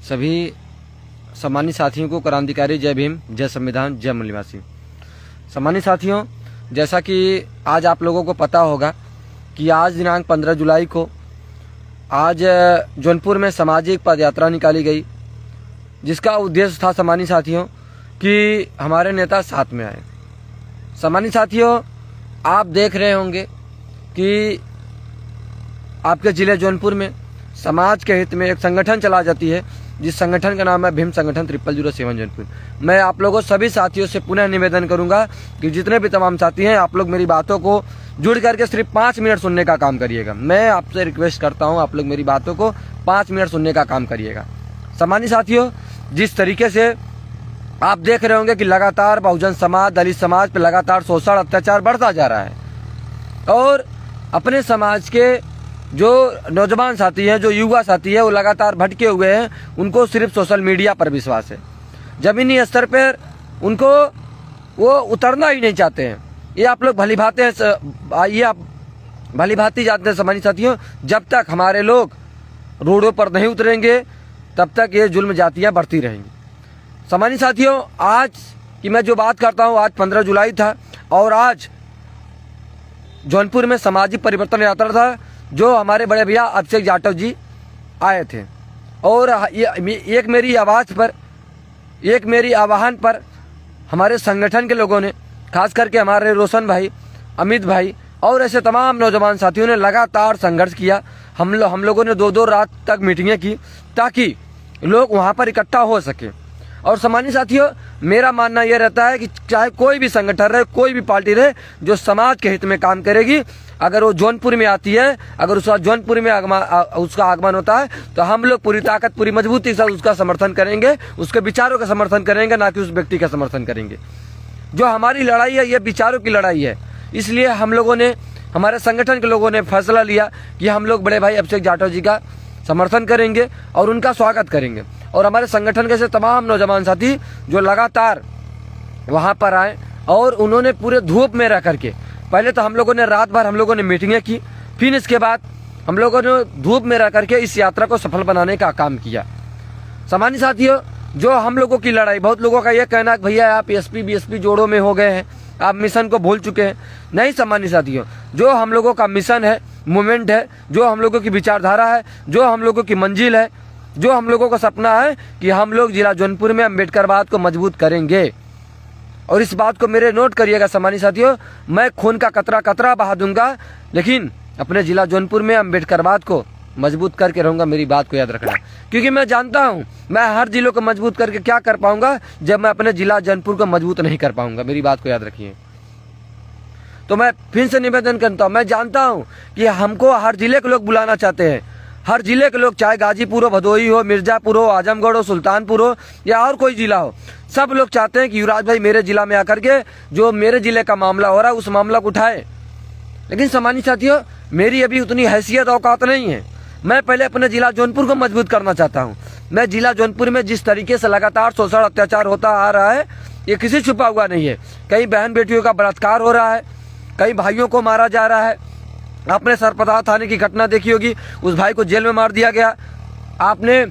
सभी सम्मानित साथियों को क्रांतिकारी जय भीम, जय संविधान, जय मूल निवासी। सम्मानित साथियों, जैसा कि आज आप लोगों को पता होगा कि आज दिनांक 15 जुलाई को आज जौनपुर में सामाजिक पदयात्रा निकाली गई, जिसका उद्देश्य था सम्मानित साथियों कि हमारे नेता साथ में आए। सम्मानित साथियों, आप देख रहे होंगे कि आपके जिले जौनपुर में समाज के हित में एक संगठन चला जाती है, जिस संगठन का नाम है भीम संगठन 0007 जौनपुर। मैं आप लोगों सभी साथियों से पुनः निवेदन करूंगा कि जितने भी तमाम साथी हैं, आप लोग मेरी बातों को जुड़ करके सिर्फ 5 मिनट सुनने का काम करिएगा। मैं आपसे रिक्वेस्ट करता हूं, आप लोग मेरी बातों को 5 मिनट सुनने का काम करिएगा। सम्मानित साथियों, जिस तरीके से आप देख रहे होंगे कि लगातार बहुजन समाज, दलित समाज पर लगातार शोषण, अत्याचार बढ़ता जा रहा है और अपने समाज के जो नौजवान साथी हैं, जो युवा साथी है, वो लगातार भटके हुए हैं। उनको सिर्फ सोशल मीडिया पर विश्वास है, जमीनी स्तर पर उनको वो उतरना ही नहीं चाहते हैं। ये आप लोग भली भांति ये आप भली भांति जानते हैं सम्मानित साथियों, जब तक हमारे लोग रोडों पर नहीं उतरेंगे तब तक ये जुल्म जातियाँ बढ़ती रहेंगी। सम्मानित साथियों, आज की मैं जो बात करता हूँ, आज 15 जुलाई था और आज जौनपुर में सामाजिक परिवर्तन यात्रा था, जो हमारे बड़े भैया अभिषेक जाटव जी आए थे और एक मेरी आवाज़ पर, एक मेरी आह्वान पर हमारे संगठन के लोगों ने, खास करके हमारे रोशन भाई, अमित भाई और ऐसे तमाम नौजवान साथियों ने लगातार संघर्ष किया। हम लोगों ने 2-2 रात तक मीटिंगें की ताकि लोग वहाँ पर इकट्ठा हो सके। और सम्मानित साथियों, मेरा मानना यह रहता है कि चाहे कोई भी संगठन रहे, कोई भी पार्टी रहे, जो समाज के हित में काम करेगी, अगर वो जौनपुर में आती है, अगर उसका जौनपुर में उसका आगमन होता है, तो हम लोग पूरी ताकत, पूरी मजबूती से उसका समर्थन करेंगे, उसके विचारों का समर्थन करेंगे, ना कि उस व्यक्ति का समर्थन करेंगे। जो हमारी लड़ाई है, ये विचारों की लड़ाई है। इसलिए हम लोगों ने, हमारे संगठन के लोगों ने फैसला लिया कि हम लोग बड़े भाई अभिषेक जाटव जी का समर्थन करेंगे और उनका स्वागत करेंगे। और हमारे संगठन के से तमाम नौजवान साथी जो लगातार वहाँ पर आए और उन्होंने पूरे धूप में रह करके, पहले तो हम लोगों ने रात भर हम लोगों ने मीटिंगें की, फिर इसके बाद हम लोगों ने धूप में रह करके इस यात्रा को सफल बनाने का काम किया। सामान्य साथियों, जो हम लोगों की लड़ाई, बहुत लोगों का ये कहना कि भैया आप एसपी बीएसपी जोड़ों में हो गए हैं, आप मिशन को भूल चुके हैं। नहीं सामान्य साथियों, जो हम लोगों का मिशन है, मूवमेंट है, जो हम लोगों की विचारधारा है, जो हम लोगों की मंजिल है, जो हम लोगों का सपना है कि हम लोग जिला जौनपुर में अम्बेडकरवाद को मजबूत करेंगे। और इस बात को मेरे नोट करिएगा सम्मानित साथियों, मैं खून का कतरा कतरा बहा दूंगा, लेकिन अपने जिला जौनपुर में अम्बेडकरवाद को मजबूत करके रहूंगा। मेरी बात को याद रखना, क्योंकि मैं जानता हूं मैं हर जिलों को मजबूत करके क्या कर पाऊंगा जब मैं अपने जिला जौनपुर को मजबूत नहीं कर पाऊंगा। मेरी बात को याद रखिए। तो मैं फिर से निवेदन करता हूं, मैं जानता हूं कि हमको हर जिले के लोग बुलाना चाहते हैं, हर जिले के लोग, चाहे गाजीपुर हो, भदोही हो, मिर्जापुर हो, आजमगढ़ हो, सुल्तानपुर हो या और कोई जिला हो, सब लोग चाहते हैं कि युवराज भाई मेरे जिला में आकर के जो मेरे जिले का मामला हो रहा है उस मामला को उठाए। लेकिन सम्मानित साथियों, मेरी अभी उतनी हैसियत औकात नहीं है। मैं पहले अपने जिला जौनपुर को मजबूत करना चाहता हूँ। मैं जिला जौनपुर में जिस तरीके से लगातार शोषण अत्याचार होता आ रहा है, ये किसी छुपा हुआ नहीं है। कई बहन बेटियों का बलात्कार हो रहा है, कई भाइयों को मारा जा रहा है। आपने सरपताल थाने की घटना देखी होगी, उस भाई को जेल में मार दिया गया। आपने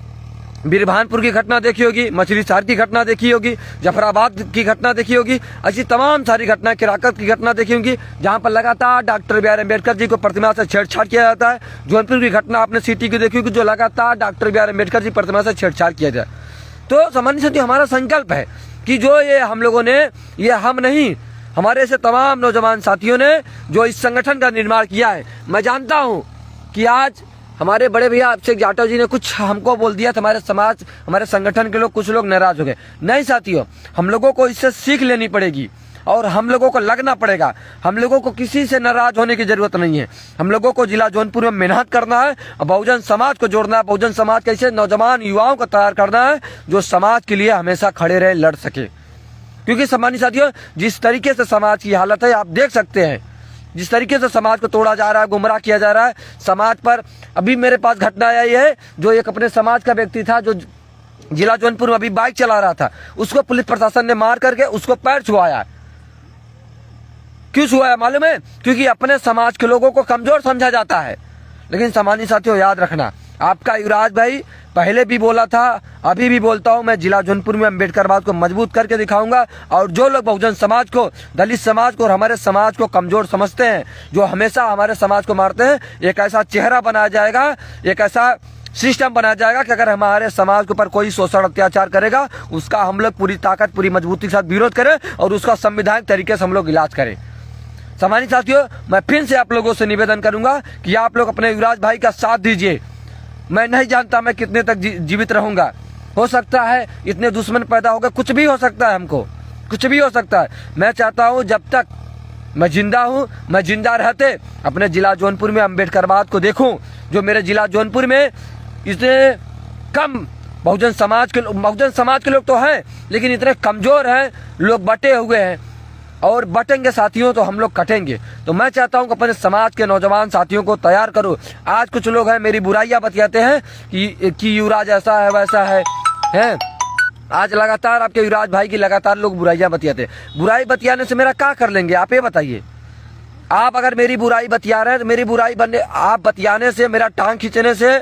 बीरभानपुर की घटना देखी होगी, मछली शहर की घटना देखी होगी, जफराबाद की घटना देखी होगी, ऐसी तमाम सारी घटना, किराकत की घटना देखी होगी, जहां पर लगातार doctor B are Ambedkar ji को प्रतिमा से छेड़छाड़ किया जाता है। जौनपुर की घटना आपने सिटी की देखी होगी, जो लगातार doctor B are Ambedkar ji प्रतिमा से छेड़छाड़ किया जाए। तो सामान्य साथियों, हमारा संकल्प है कि जो ये हम लोगों ने, ये हम नहीं, हमारे से तमाम नौजवान साथियों ने जो इस संगठन का निर्माण किया है, मैं जानता हूं कि आज हमारे बड़े भैया अभिषेक जाटव जी ने कुछ हमको बोल दिया, हमारे समाज, हमारे संगठन के लोग, कुछ लोग नाराज हो गए। नहीं साथियों, हम लोगों को इससे सीख लेनी पड़ेगी और हम लोगों को लगना पड़ेगा। हम लोगों को किसी से नाराज होने की जरूरत नहीं है। हम लोगों को जिला जौनपुर में मेहनत करना है, बहुजन समाज को जोड़ना है, बहुजन समाज के ऐसे नौजवान युवाओं को तैयार करना है जो समाज के लिए हमेशा खड़े रहे, लड़ सके। क्योंकि सम्मानित साथियों, जिस तरीके से समाज की हालत है, आप देख सकते हैं, जिस तरीके से समाज को तोड़ा जा रहा है, गुमराह किया जा रहा है समाज पर। अभी मेरे पास घटना आई है, जो एक अपने समाज का व्यक्ति था, जो जिला जौनपुर में अभी बाइक चला रहा था, उसको पुलिस प्रशासन ने मार करके उसको पैर छुआया। क्यों छुआया मालूम है? क्योंकि अपने समाज के लोगों को कमजोर समझा जाता है। लेकिन सामान्य साथियों, याद रखना, आपका युवराज भाई पहले भी बोला था, अभी भी बोलता हूं, मैं जिला जौनपुर में अम्बेडकरवाद को मजबूत करके दिखाऊंगा। और जो लोग बहुजन समाज को, दलित समाज को और हमारे समाज को कमजोर समझते हैं, जो हमेशा हमारे समाज को मारते हैं, एक ऐसा चेहरा बनाया जाएगा, एक ऐसा सिस्टम बनाया जाएगा कि अगर हमारे समाज के ऊपर कोई शोषण अत्याचार करेगा, उसका हम लोग पूरी ताकत, पूरी मजबूती के साथ विरोध करें और उसका संवैधानिक तरीके से हम लोग इलाज करें। सम्मानित साथियों, मैं फिर से आप लोगों से निवेदन करूंगा कि आप लोग अपने युवराज भाई का साथ दीजिए। मैं नहीं जानता मैं कितने तक जीवित रहूंगा, हो सकता है इतने दुश्मन पैदा हो गए, कुछ भी हो सकता है, हमको कुछ भी हो सकता है। मैं चाहता हूं जब तक मैं जिंदा हूं, मैं जिंदा रहते अपने जिला जौनपुर में अम्बेडकरवाद को देखूं। जो मेरे जिला जौनपुर में इतने कम बहुजन समाज के लोग तो हैं, लेकिन इतने कमजोर हैं, लोग बटे हुए हैं, और बटेंगे साथियों तो हम लोग कटेंगे। तो मैं चाहता हूं कि अपने समाज के नौजवान साथियों को तैयार करो। आज कुछ लोग हैं मेरी बुराइयां बतियाते हैं कि युवराज ऐसा है वैसा है। आज लगातार आपके युवराज भाई की लगातार लोग बुराइयां बतियाते हैं। बुराई बतियाने से मेरा क्या कर लेंगे आप ये बताइए। आप अगर मेरी बुराई बतिया रहे हैं तो मेरी बुराई आप बतियाने से, मेरा टांग खींचने से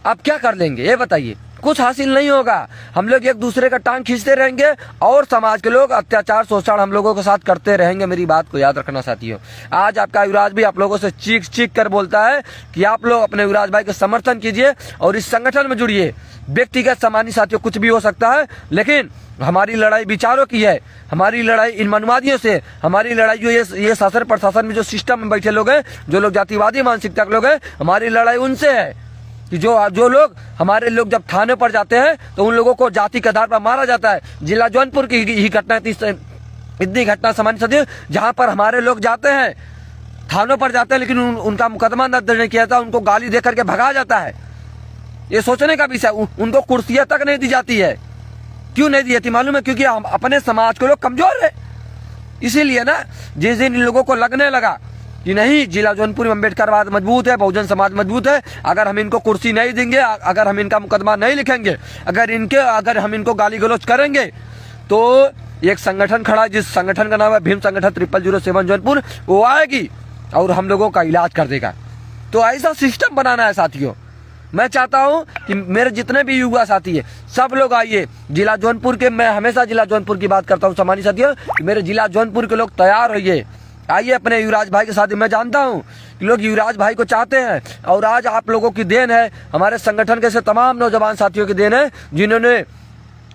आप क्या कर लेंगे ये बताइए। कुछ हासिल नहीं होगा। हम लोग एक दूसरे का टांग खींचते रहेंगे और समाज के लोग अत्याचार शोषण हम लोगों के साथ करते रहेंगे। मेरी बात को याद रखना साथियों। आज आपका युवराज भी आप लोगों से चीख चीख कर बोलता है कि आप लोग अपने युवराज भाई का समर्थन कीजिए और इस संगठन में जुड़िए। व्यक्तिगत सम्मानित साथियों कुछ भी हो सकता है, लेकिन हमारी लड़ाई विचारों की है, हमारी लड़ाई इन मनवादियों से, हमारी लड़ाई जो ये शासन प्रशासन में जो सिस्टम में बैठे लोग हैं, जो लोग जातिवादी मानसिकता के लोग हैं, हमारी लड़ाई उनसे है कि जो लोग हमारे लोग जब थाने पर जाते हैं तो उन लोगों को जाति के आधार पर मारा जाता है। जिला जौनपुर की ही घटना, इतनी घटना सामान्य सदी जहां पर हमारे लोग जाते हैं, थानों पर जाते हैं, लेकिन उनका मुकदमा दर्ज नहीं किया जाता, उनको गाली दे करके भगा जाता है। ये सोचने का विषय, उनको कुर्सियां तक नहीं दी जाती है। क्यों नहीं दी जाती मालूम है? क्योंकि हम अपने समाज के लोग कमजोर है। इसीलिए ना जिस दिन इन लोगों को लगने लगा कि नहीं जिला जौनपुर में अम्बेडकरवाद मजबूत है, बहुजन समाज मजबूत है, अगर हम इनको कुर्सी नहीं देंगे, अगर हम इनका मुकदमा नहीं लिखेंगे, अगर हम इनको गाली गलौज करेंगे, तो एक संगठन खड़ा है जिस संगठन का नाम है भीम संगठन 0007 जौनपुर, वो आएगी और हम लोगों का इलाज कर देगा। तो ऐसा सिस्टम बनाना है साथियों। मैं चाहता हूं कि मेरे जितने भी युवा साथी है सब लोग आइए जिला जौनपुर के। मैं हमेशा जिला जौनपुर की बात करता हूं सम्मानित साथियों, मेरे जिला जौनपुर के लोग तैयार होइए, आइए अपने युवराज भाई के साथ। मैं जानता हूं कि लोग युवराज भाई को चाहते हैं और आज आप लोगों की देन है, हमारे संगठन के से तमाम नौजवान साथियों की देन है जिन्होंने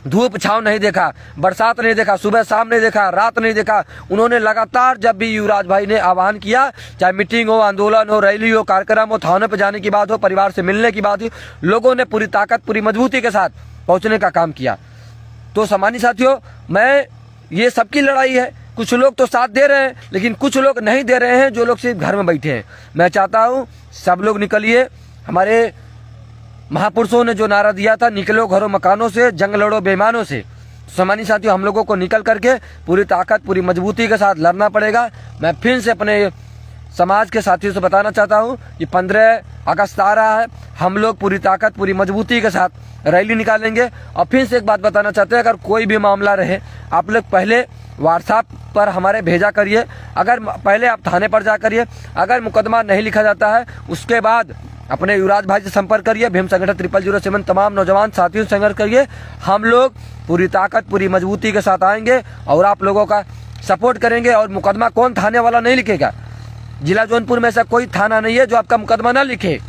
धूप छांव नहीं देखा, बरसात नहीं देखा, सुबह शाम नहीं देखा, रात नहीं देखा। उन्होंने लगातार जब भी युवराज भाई ने आह्वान किया, चाहे मीटिंग हो, आंदोलन हो, रैली हो, कार्यक्रम हो, थाने पर जाने की बात हो, परिवार से मिलने की बात हो, लोगों ने पूरी ताकत, पूरी मजबूती के साथ पहुंचने का काम किया। तो सम्मानित साथियों, मैं ये सबकी लड़ाई है। कुछ लोग तो साथ दे रहे हैं, लेकिन कुछ लोग नहीं दे रहे हैं, जो लोग सिर्फ घर में बैठे हैं। मैं चाहता हूं सब लोग निकलिए। हमारे महापुरुषों ने जो नारा दिया था, निकलो घरों मकानों से, जंग लड़ो बेईमानों से। सम्मानित साथियों, हम लोगों को निकल करके पूरी ताकत, पूरी मजबूती के साथ लड़ना पड़ेगा। मैं फिर से अपने समाज के साथियों से बताना चाहता हूं कि 15 अगस्त आ रहा है, हम लोग पूरी ताकत, पूरी मजबूती के साथ रैली निकालेंगे। और फिर से एक बात बताना चाहते हैं, अगर कोई भी मामला रहे, आप लोग पहले व्हाट्सएप पर हमारे भेजा करिए। अगर पहले आप थाने पर जा करिए, अगर मुकदमा नहीं लिखा जाता है, उसके बाद अपने युवराज भाई से संपर्क करिए। भीम संगठन 0007 तमाम नौजवान साथियों से संपर्क करिए। हम लोग पूरी ताकत, पूरी मजबूती के साथ आएंगे और आप लोगों का सपोर्ट करेंगे। और मुकदमा कौन थाने वाला नहीं लिखेगा? जिला जौनपुर में ऐसा कोई थाना नहीं है जो आपका मुकदमा ना लिखे।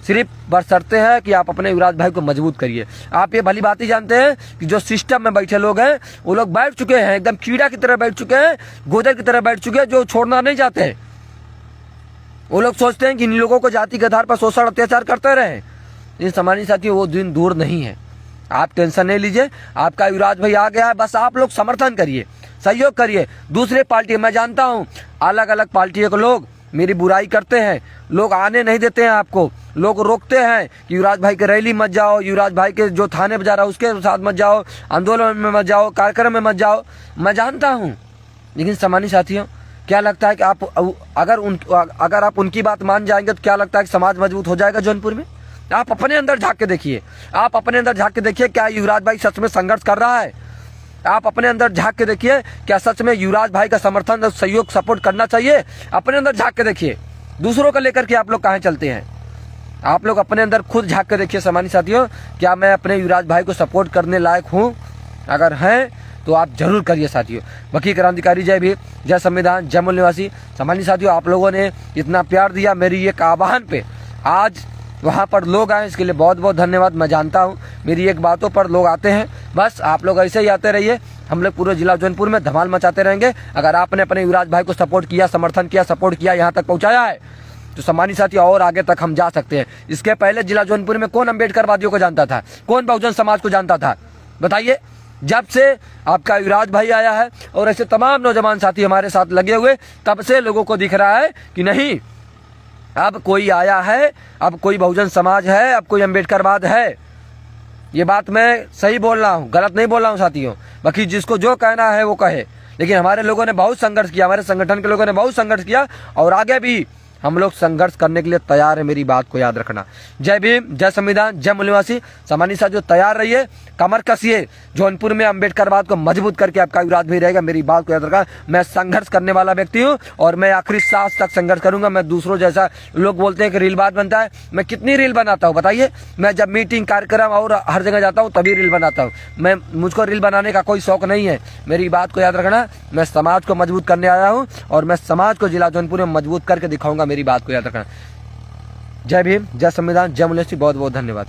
सिर्फ बशर्ते हैं कि आप अपने युवराज भाई को मजबूत करिए। आप ये भली बात ही जानते हैं कि जो सिस्टम में बैठे लोग हैं, वो लोग बैठ चुके हैं, एकदम कीड़ा की तरह बैठ चुके हैं, गोदर की तरह बैठ चुके हैं, जो छोड़ना नहीं चाहते हैं। वो लोग सोचते हैं कि इन लोगों को जाति के आधार पर शोषण अत्याचार करते रहे। इन सम्मानित साथियों, वो दिन दूर नहीं है। आप टेंशन नहीं लीजिए, आपका युवराज भाई आ गया है। बस आप लोग समर्थन करिए, सहयोग करिए। दूसरे पार्टी, मैं जानता हूं अलग अलग पार्टियों के लोग मेरी बुराई करते हैं, लोग आने नहीं देते हैं आपको, लोग रोकते हैं कि युवराज भाई के रैली मत जाओ, युवराज भाई के जो थाने पर जा रहा है उसके साथ मत जाओ, आंदोलन में मत जाओ, कार्यक्रम में मत जाओ। मैं जानता हूं, लेकिन सम्मानित साथियों, क्या लगता है कि अगर आप उनकी बात मान जाएंगे तो क्या लगता है कि समाज मजबूत हो जाएगा जौनपुर में? आप अपने अंदर झांक के देखिए, आप अपने अंदर झांक के देखिए, क्या युवराज भाई सच में संघर्ष कर रहा है? आप अपने अंदर झांक के देखिए, क्या सच में युवराज भाई का समर्थन, सहयोग, सपोर्ट करना चाहिए? अपने अंदर झांक के देखिए। दूसरों को लेकर के आप लोग कहां चलते हैं? आप लोग अपने अंदर खुद झांक कर देखिए सम्मानित साथियों, क्या मैं अपने युवराज भाई को सपोर्ट करने लायक हूँ? अगर हैं तो आप जरूर करिए साथियों। वकील क्रांतिकारी जय भीम, जय संविधान, जय मूल निवासी। सम्मानित साथियों, आप लोगों ने इतना प्यार दिया मेरी एक आह्वान पे, आज वहाँ पर लोग आए, इसके लिए बहुत बहुत धन्यवाद। मैं जानता हूँ मेरी एक बातों पर लोग आते हैं, बस आप लोग ऐसे ही आते रहिए। हम लोग पूरे जिला जौनपुर में धमाल मचाते रहेंगे। अगर आपने अपने युवराज भाई को सपोर्ट किया, समर्थन किया, सपोर्ट किया, यहाँ तक पहुँचाया है, तो सम्मानित साथियों और आगे तक हम जा सकते हैं। इसके पहले जिला जौनपुर में कौन अम्बेडकरवादियों को जानता था? कौन बहुजन समाज को जानता था? बताइए। जब से आपका युवराज भाई आया है और ऐसे तमाम नौजवान साथी हमारे साथ लगे हुए, तब से लोगों को दिख रहा है कि नहीं, अब कोई आया है, अब कोई बहुजन समाज है, अब कोई अम्बेडकरवाद है। ये बात मैं सही बोल रहा हूँ, गलत नहीं बोल रहा हूँ साथियों। बाकी जिसको जो कहना है वो कहे, लेकिन हमारे लोगों ने बहुत संघर्ष किया, हमारे संगठन के लोगों ने बहुत संघर्ष किया और आगे भी हम लोग संघर्ष करने के लिए तैयार है। मेरी बात को याद रखना। जय भीम, जय संविधान, जय मूल निवासी। सम्मानित साथियों, तैयार रहिए, कमर कसिए। जौनपुर में अम्बेडकरवाद को मजबूत करके आपका युवराज भी रहेगा। मेरी बात को याद रखना। मैं संघर्ष करने वाला व्यक्ति हूँ और मैं आखिरी सांस तक संघर्ष करूंगा। मैं दूसरों जैसा, लोग बोलते हैं कि रीलबाज बनता है, मैं कितनी रील बनाता हूँ बताइए? मैं जब मीटिंग, कार्यक्रम और हर जगह जाता हूँ तभी रील बनाता हूँ। मुझको रील बनाने का कोई शौक नहीं है। मेरी बात को याद रखना। मैं समाज को मजबूत करने आया हूँ और मैं समाज को जिला जौनपुर में मजबूत करके दिखाऊंगा। मेरी बात को याद रखना। जय भीम, जय संविधान, जय मूल निवासी। बहुत बहुत धन्यवाद।